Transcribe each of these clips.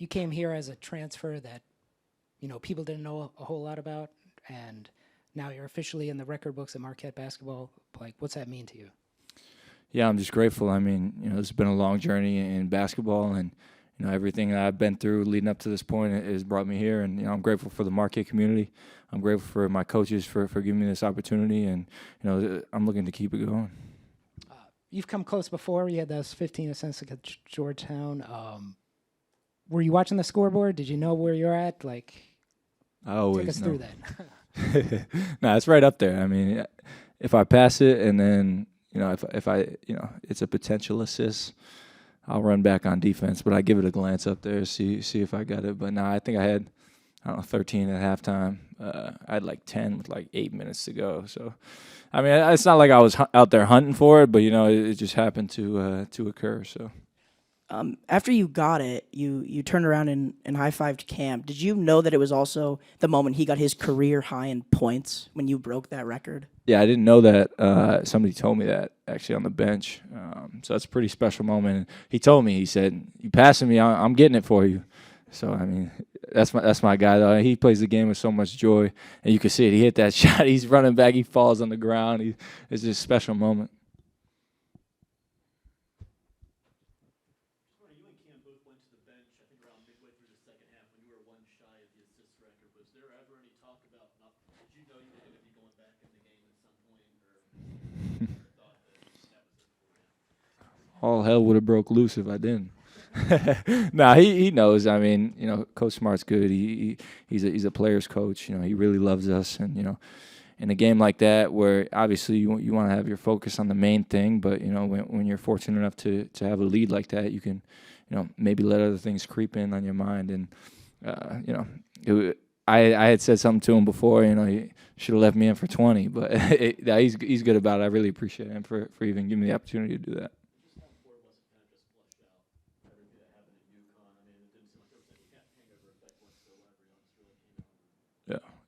you came here as a transfer that, people didn't know a whole lot about, and now you're officially in the record books at Marquette basketball. Like, what's that mean to you? Yeah, I'm just grateful. I mean, it's been a long journey in basketball, and everything that I've been through leading up to this point has brought me here. And I'm grateful for the Marquette community. I'm grateful for my coaches for giving me this opportunity, and I'm looking to keep it going. You've come close before. You had those 15 assists against Georgetown. Were you watching the scoreboard? Did you know where you're at? Like, I always take us know. through that. No, it's right up there. I mean, if I pass it and then if I it's a potential assist, I'll run back on defense. But I give it a glance up there, see if I got it. But no, I think I had 13 at halftime. I had like 10 with like 8 minutes to go. So, I mean, it's not like I was out there hunting for it, but it just happened to occur. So. After you got it, you turned around and high-fived Cam. Did you know that it was also the moment he got his career high in points when you broke that record? Yeah, I didn't know that. Somebody told me that actually on the bench. So that's a pretty special moment. And he told me, he said, "You passing me, I'm getting it for you." So I mean, that's my guy though. He plays the game with so much joy, and you can see it. He hit that shot. He's running back. He falls on the ground. It's just a special moment. All hell would have broke loose if I didn't. Nah, he knows. I mean, Coach Smart's good. He's a player's coach. He really loves us, and in a game like that, where obviously you want to have your focus on the main thing, but when you're fortunate enough to have a lead like that, you can maybe let other things creep in on your mind. And I had said something to him before. He should have left me in for 20, but he's good about it. I really appreciate him for even giving me the opportunity to do that.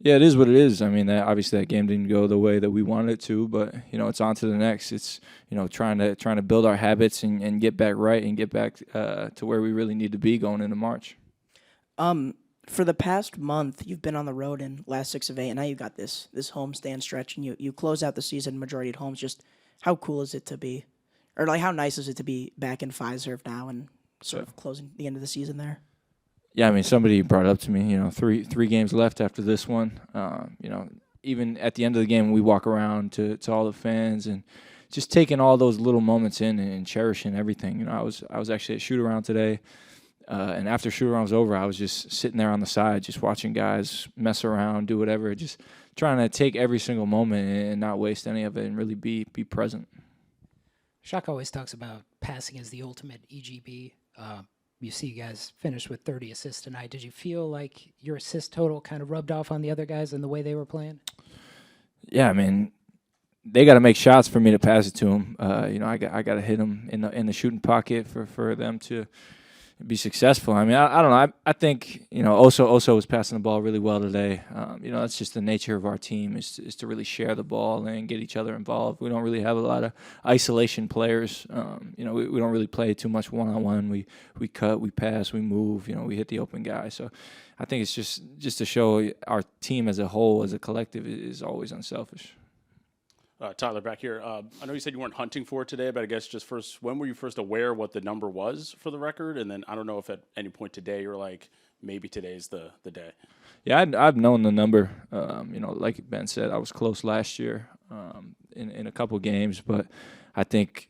Yeah, it is what it is. I mean, obviously that game didn't go the way that we wanted it to, but it's on to the next. It's trying to build our habits and get back right and get back to where we really need to be going into March. For the past month, you've been on the road in last 6 of 8, and now you got this homestand stretch, and you close out the season majority at home. Just how cool is it to be, or like how nice is it to be back in Fiserv now and sort of closing the end of the season there? Yeah, I mean, somebody brought it up to me, three games left after this one. Even at the end of the game, we walk around to all the fans and just taking all those little moments in and cherishing everything. I was actually at shoot-around today, and after shoot-around was over, I was just sitting there on the side just watching guys mess around, do whatever, just trying to take every single moment and not waste any of it and really be present. Shaka always talks about passing as the ultimate EGB. You see you guys finished with 30 assists tonight. Did you feel like your assist total kind of rubbed off on the other guys in the way they were playing? Yeah, I mean, they got to make shots for me to pass it to them. I got to hit them in the shooting pocket for them to be successful. I mean, I don't know. I think Oso was passing the ball really well today. That's just the nature of our team is to really share the ball and get each other involved. We don't really have a lot of isolation players. We don't really play too much one-on-one. We cut, we pass, we move. We hit the open guy. So I think it's just to show our team as a whole, as a collective, is always unselfish. Tyler, back here. I know you said you weren't hunting for it today, but I guess just first, when were you first aware what the number was for the record? And then I don't know if at any point today you're like, maybe today's the day. Yeah, I've known the number. Like Ben said, I was close last year in a couple games, but I think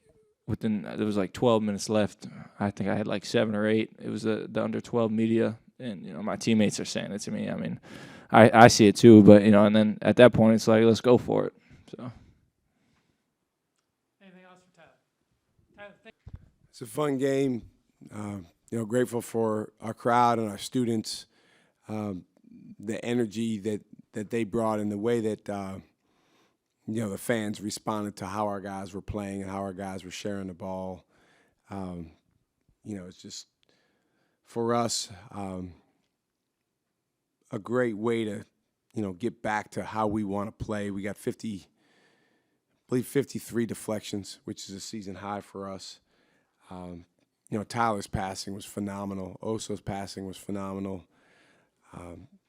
there was like 12 minutes left. I think I had like 7 or 8. It was the under 12 media, and my teammates are saying it to me. I mean, I see it too, but and then at that point it's like, let's go for it. So. It's a fun game. Grateful for our crowd and our students, the energy that they brought and the way that the fans responded to how our guys were playing and how our guys were sharing the ball. It's just for us a great way to get back to how we want to play. We got 53 deflections, which is a season high for us. Tyler's passing was phenomenal. Oso's passing was phenomenal.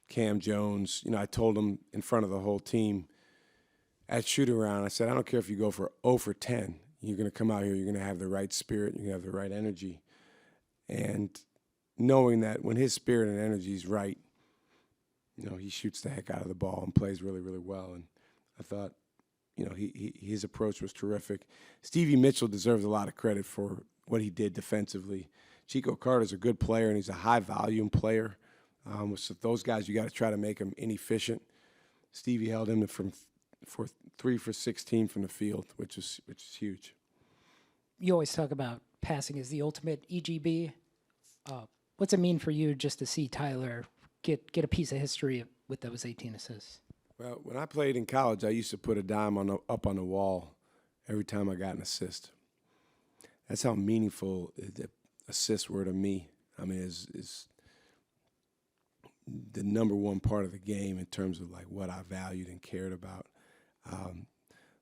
Cam Jones, I told him in front of the whole team at shoot-around, I said, I don't care if you go for 0 for 10. You're going to come out here, you're going to have the right spirit, you're going to have the right energy. And knowing that when his spirit and energy is right, he shoots the heck out of the ball and plays really, really well. And I thought, his approach was terrific. Stevie Mitchell deserves a lot of credit for what he did defensively. Chico Carter's a good player, and he's a high-volume player. So those guys, you got to try to make them inefficient. Stevie held him for 3 for 16 from the field, which is huge. You always talk about passing as the ultimate EGB. What's it mean for you just to see Tyler get a piece of history with those 18 assists? Well, when I played in college, I used to put a dime up on the wall every time I got an assist. That's how meaningful the assists were to me. I mean, is the number one part of the game in terms of like what I valued and cared about.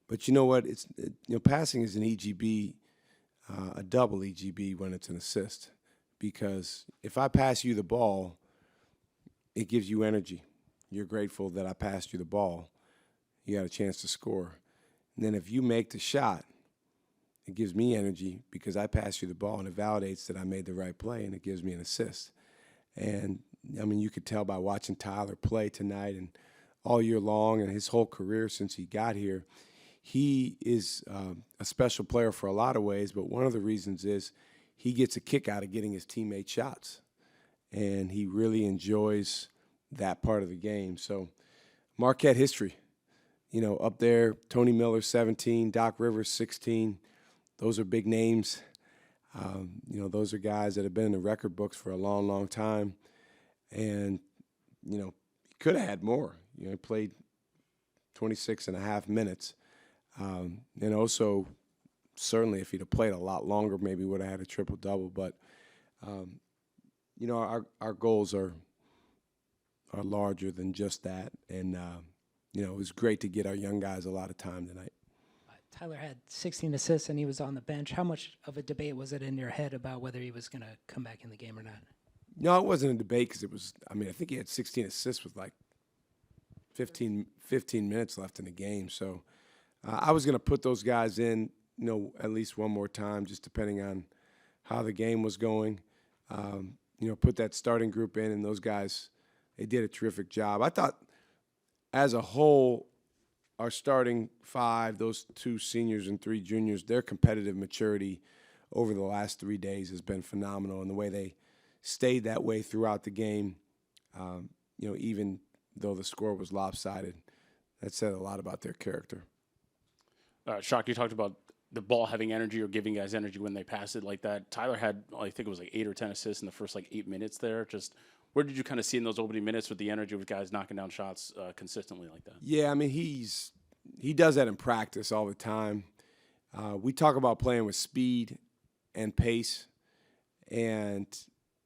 But you know what? Passing is an EGB, a double EGB when it's an assist, because if I pass you the ball, it gives you energy. You're grateful that I passed you the ball. You got a chance to score. And then if you make the shot, it gives me energy because I passed you the ball, and it validates that I made the right play, and it gives me an assist. And, I mean, you could tell by watching Tyler play tonight and all year long and his whole career since he got here, he is a special player for a lot of ways, but one of the reasons is he gets a kick out of getting his teammates shots, and he really enjoys that part of the game. So Marquette history, up there, Tony Miller, 17, Doc Rivers, 16. Those are big names. Those are guys that have been in the record books for a long, long time. And, he could have had more. He played 26 and a half minutes. And also, certainly if he'd have played a lot longer, maybe would have had a triple-double. But, our goals are larger than just that. And, it was great to get our young guys a lot of time tonight. Tyler had 16 assists and he was on the bench. How much of a debate was it in your head about whether he was going to come back in the game or not? No, it wasn't a debate because I think he had 16 assists with like 15 minutes left in the game. So I was going to put those guys in, at least one more time, just depending on how the game was going. Put that starting group in, and those guys, they did a terrific job. I thought as a whole, our starting 5, those 2 seniors and 3 juniors, their competitive maturity over the last 3 days has been phenomenal, and the way they stayed that way throughout the game, even though the score was lopsided, that said a lot about their character. Shaka, you talked about the ball having energy or giving guys energy when they pass it like that. Tyler had, I think it was like 8 or 10 assists in the first 8 minutes there. Just where did you kind of see in those opening minutes with the energy with guys knocking down shots consistently like that? Yeah, I mean, he does that in practice all the time. We talk about playing with speed and pace, and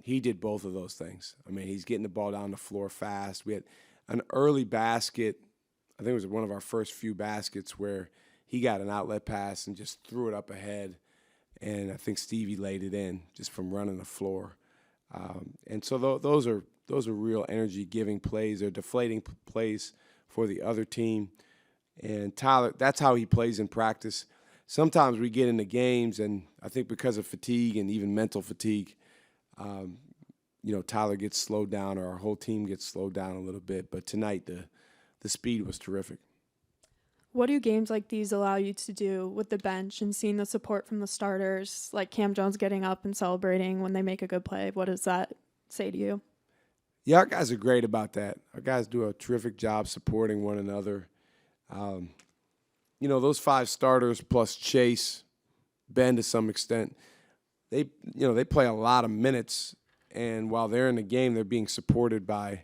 he did both of those things. I mean, he's getting the ball down the floor fast. We had an early basket. I think it was one of our first few baskets where he got an outlet pass and just threw it up ahead, and I think Stevie laid it in just from running the floor. And so those are real energy-giving plays. They're deflating plays for the other team. And Tyler, that's how he plays in practice. Sometimes we get into games, and I think because of fatigue and even mental fatigue, Tyler gets slowed down, or our whole team gets slowed down a little bit. But tonight, the speed was terrific. What do games like these allow you to do with the bench and seeing the support from the starters, like Cam Jones getting up and celebrating when they make a good play? What does that say to you? Yeah, our guys are great about that. Our guys do a terrific job supporting one another. Those 5 starters plus Chase, Ben to some extent, they play a lot of minutes, and while they're in the game, they're being supported by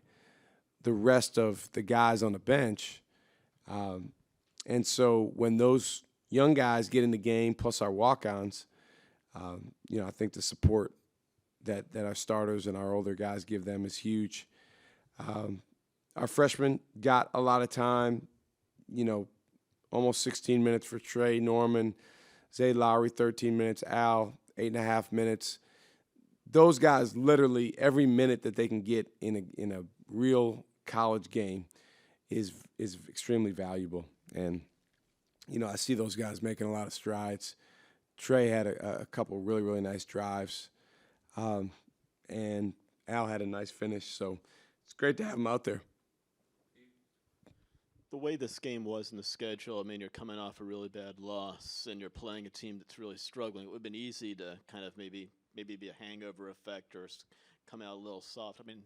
the rest of the guys on the bench. And so when those young guys get in the game, plus our walk-ons, I think the support that our starters and our older guys give them is huge. Our freshmen got a lot of time, almost 16 minutes for Trey Norman, Zay Lowry, 13 minutes, Al, 8.5 minutes. those guys literally every minute that they can get in a real college game is extremely valuable. And I see those guys making a lot of strides. Trey had a couple really, really nice drives, and Al had a nice finish. So it's great to have him out there. The way this game was in the schedule, I mean, you're coming off a really bad loss, and you're playing a team that's really struggling. It would have been easy to kind of maybe be a hangover effect or come out a little soft. I mean,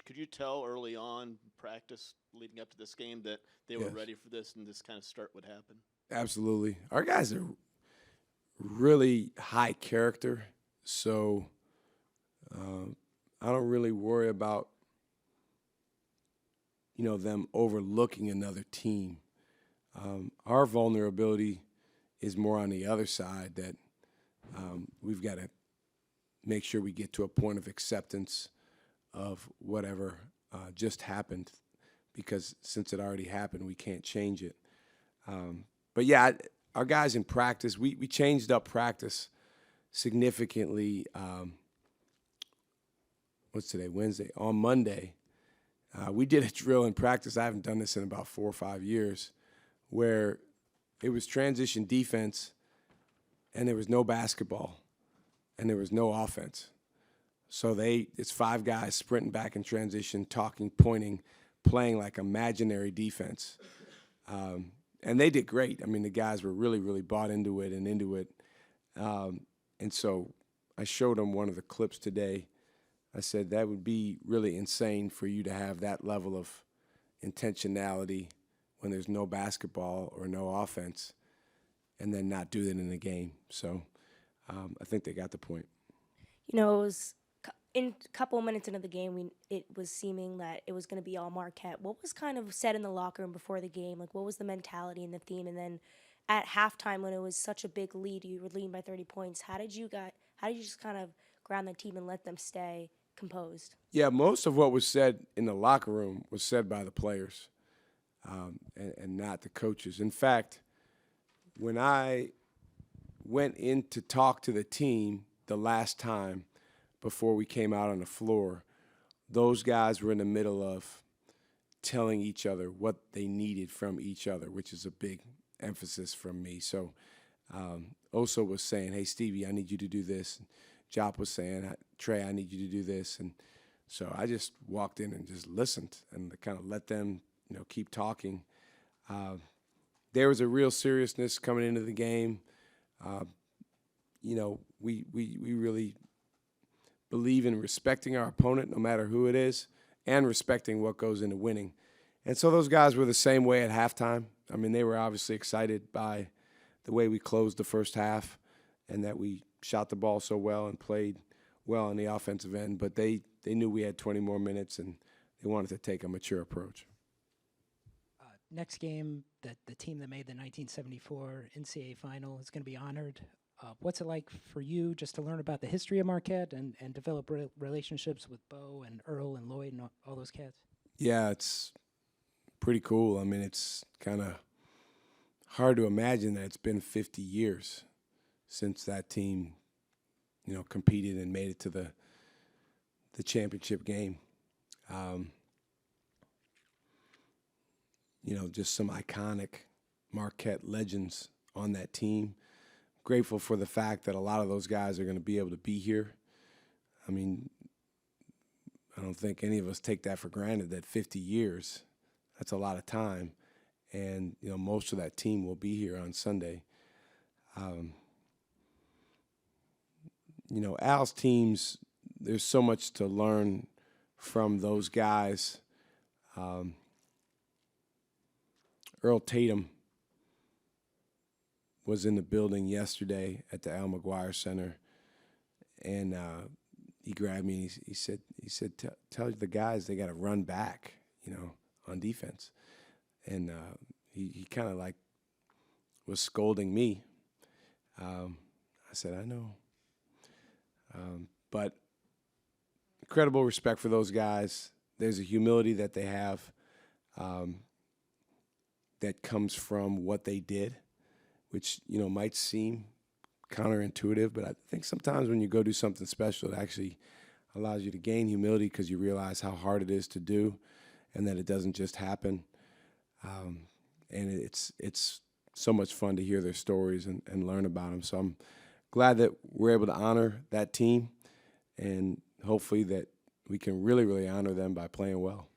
could you tell early on practice leading up to this game that they were ready for this and this kind of start would happen? Absolutely. Our guys are really high character, so I don't really worry about them overlooking another team. Our vulnerability is more on the other side, that we've got to make sure we get to a point of acceptance of whatever just happened, because since it already happened, we can't change it. But yeah, our guys in practice, we changed up practice significantly. What's today? Wednesday. On Monday, we did a drill in practice. I haven't done this in about 4 or 5 years, where it was transition defense, and there was no basketball, and there was no offense. So it's 5 guys sprinting back in transition, talking, pointing, playing like imaginary defense. And they did great. I mean, the guys were really, really bought into it. And so I showed them one of the clips today. I said, that would be really insane for you to have that level of intentionality when there's no basketball or no offense, and then not do that in the game. So I think they got the point. It was in a couple of minutes into the game, it was seeming that it was going to be all Marquette. What was kind of said in the locker room before the game? Like, what was the mentality and the theme? And then at halftime, when it was such a big lead, you were leading by 30 points. How did you just kind of ground the team and let them stay composed? Yeah, most of what was said in the locker room was said by the players, and not the coaches. In fact, when I went in to talk to the team the last time before we came out on the floor, those guys were in the middle of telling each other what they needed from each other, which is a big emphasis from me. So Oso was saying, hey, Stevie, I need you to do this. Jop was saying, Trey, I need you to do this. And so I just walked in and just listened and kind of let them, keep talking. There was a real seriousness coming into the game. We really believe in respecting our opponent, no matter who it is, and respecting what goes into winning. And so those guys were the same way at halftime. I mean, they were obviously excited by the way we closed the first half and that we shot the ball so well and played well on the offensive end. But they knew we had 20 more minutes, and they wanted to take a mature approach. Next game, the team that made the 1974 NCAA final is going to be honored. What's it like for you just to learn about the history of Marquette and develop relationships with Bo and Earl and Lloyd and all those cats? Yeah, it's pretty cool. I mean, it's kind of hard to imagine that it's been 50 years since that team, competed and made it to the championship game. Just some iconic Marquette legends on that team. Grateful for the fact that a lot of those guys are going to be able to be here. I mean, I don't think any of us take that for granted, that 50 years, that's a lot of time. And, most of that team will be here on Sunday. Al's teams, there's so much to learn from those guys. Earl Tatum was in the building yesterday at the Al McGuire Center, and he grabbed me and he said, tell the guys they got to run back, on defense. And he kind of like was scolding me. I said, I know. But incredible respect for those guys. There's a humility that they have that comes from what they did, which, might seem counterintuitive, but I think sometimes when you go do something special, it actually allows you to gain humility because you realize how hard it is to do and that it doesn't just happen. And it's so much fun to hear their stories and learn about them. So I'm glad that we're able to honor that team, and hopefully that we can really, really honor them by playing well.